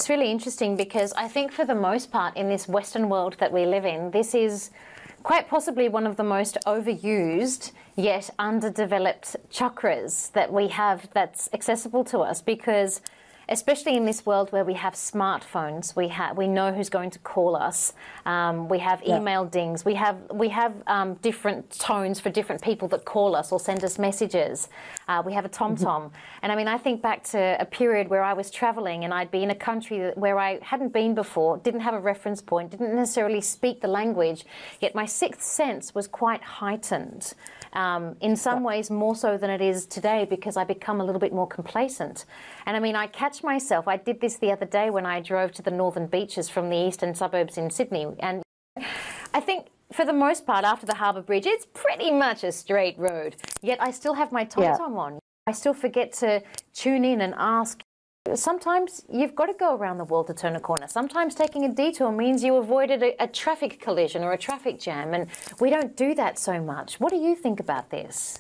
It's really interesting because I think for the most part in this Western world that we live in, this is quite possibly one of the most overused yet underdeveloped chakras that we have that's accessible to us, because especially in this world where we have smartphones, we know who's going to call us. We have email dings. We have different tones for different people that call us or send us messages. We have a TomTom. And I mean, I think back to a period where I was traveling and I'd be in a country where I hadn't been before, didn't have a reference point, didn't necessarily speak the language, yet my sixth sense was quite heightened. In some ways more so than it is today, because I become a little bit more complacent. And I mean, I catch myself. I did this the other day when I drove to the northern beaches from the eastern suburbs in Sydney. And I think for the most part, after the Harbour Bridge, it's pretty much a straight road. Yet I still have my TomTom on. I still forget to tune in and ask. Sometimes you've got to go around the world to turn a corner. Sometimes taking a detour means you avoided a traffic collision or a traffic jam, and we don't do that so much. What do you think about this?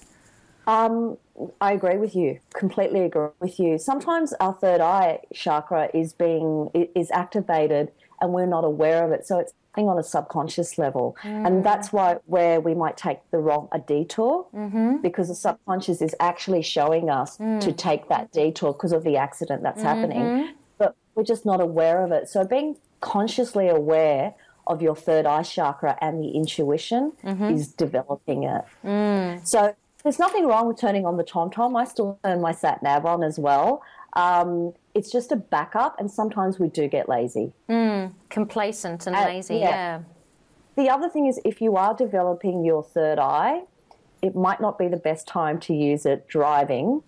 I agree with you, completely agree with you. Sometimes our third eye chakra is activated and we're not aware of it. So it's on a subconscious level. And that's where we might take a detour, because the subconscious is actually showing us to take that detour because of the accident that's happening. But we're just not aware of it. So being consciously aware of your third eye chakra and the intuition is developing it. So there's nothing wrong with turning on the TomTom. I still turn my sat nav on as well. It's just a backup, and sometimes we do get lazy. Complacent and lazy, yeah. The other thing is, if you are developing your third eye, it might not be the best time to use it driving,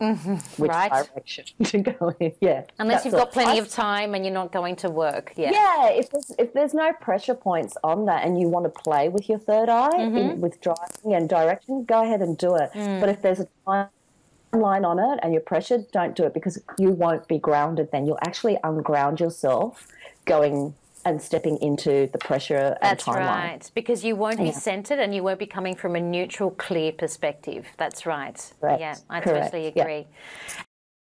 which direction to go in. Yeah, unless you've got plenty of time and you're not going to work. Yeah, if there's no pressure points on that and you want to play with your third eye with driving and direction, go ahead and do it. But if there's a timeline on it and you're pressured, don't do it, because you won't be grounded then. You'll actually unground yourself going and stepping into the pressure and timeline. That's right, because you won't be centered and you won't be coming from a neutral, clear perspective. That's right. Correct. Yeah, I totally agree. Yeah.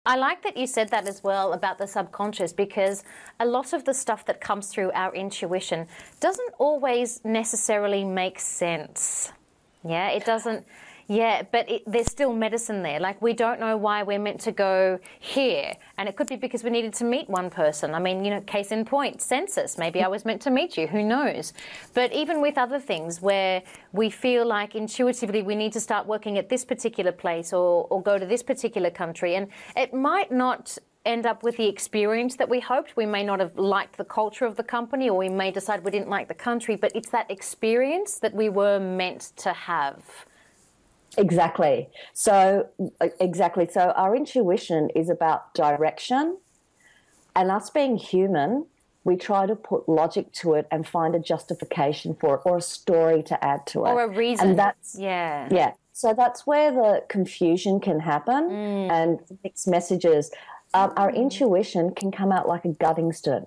I like that you said that as well about the subconscious, because a lot of the stuff that comes through our intuition doesn't always necessarily make sense. Yeah, it doesn't. Yeah, but there's still medicine there. Like, we don't know why we're meant to go here. And it could be because we needed to meet one person. I mean, you know, case in point, census. Maybe I was meant to meet you. Who knows? But even with other things where we feel like intuitively we need to start working at this particular place or go to this particular country, and it might not end up with the experience that we hoped. We may not have liked the culture of the company, or we may decide we didn't like the country, but it's that experience that we were meant to have. Exactly. So our intuition is about direction, and us being human, we try to put logic to it and find a justification for it or a story to add to it. Or a reason. And that's, yeah. So that's where the confusion can happen and mixed messages. Our intuition can come out like a gut instinct.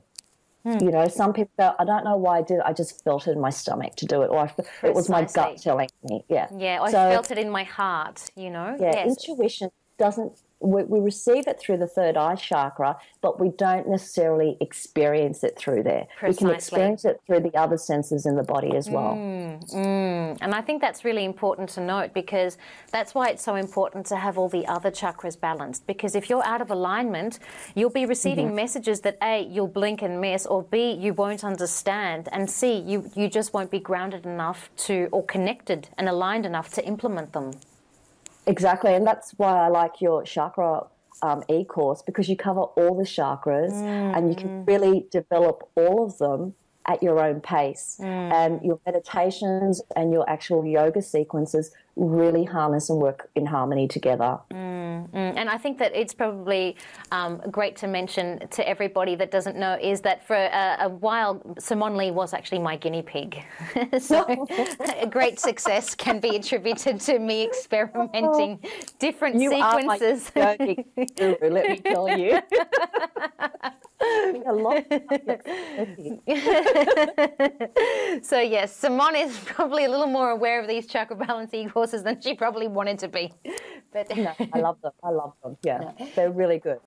You know, some people go, I don't know why I did it. I just felt it in my stomach to do it. Or it was my gut telling me. Yeah. Yeah, I felt it in my heart, you know. Yeah, yes. Intuition doesn't, we receive it through the third eye chakra, but we don't necessarily experience it through there. Precisely. We can experience it through the other senses in the body as well. And I think that's really important to note, because that's why it's so important to have all the other chakras balanced. Because if you're out of alignment, you'll be receiving messages that A, you'll blink and miss, or B, you won't understand, and C, you just won't be grounded enough to, or connected and aligned enough to implement them. Exactly, and that's why I like your chakra e-course, because you cover all the chakras and you can really develop all of them at your own pace. And your meditations and your actual yoga sequences really harness and work in harmony together. And I think that it's probably great to mention to everybody that doesn't know is that for a while, Simonne Lee was actually my guinea pig. So a great success can be attributed to me experimenting different sequences. You are my yogic guru, let me tell you. A lot So yes, Simonne is probably a little more aware of these chakra balancing courses than she probably wanted to be. But no, I love them. Yeah, they're really good.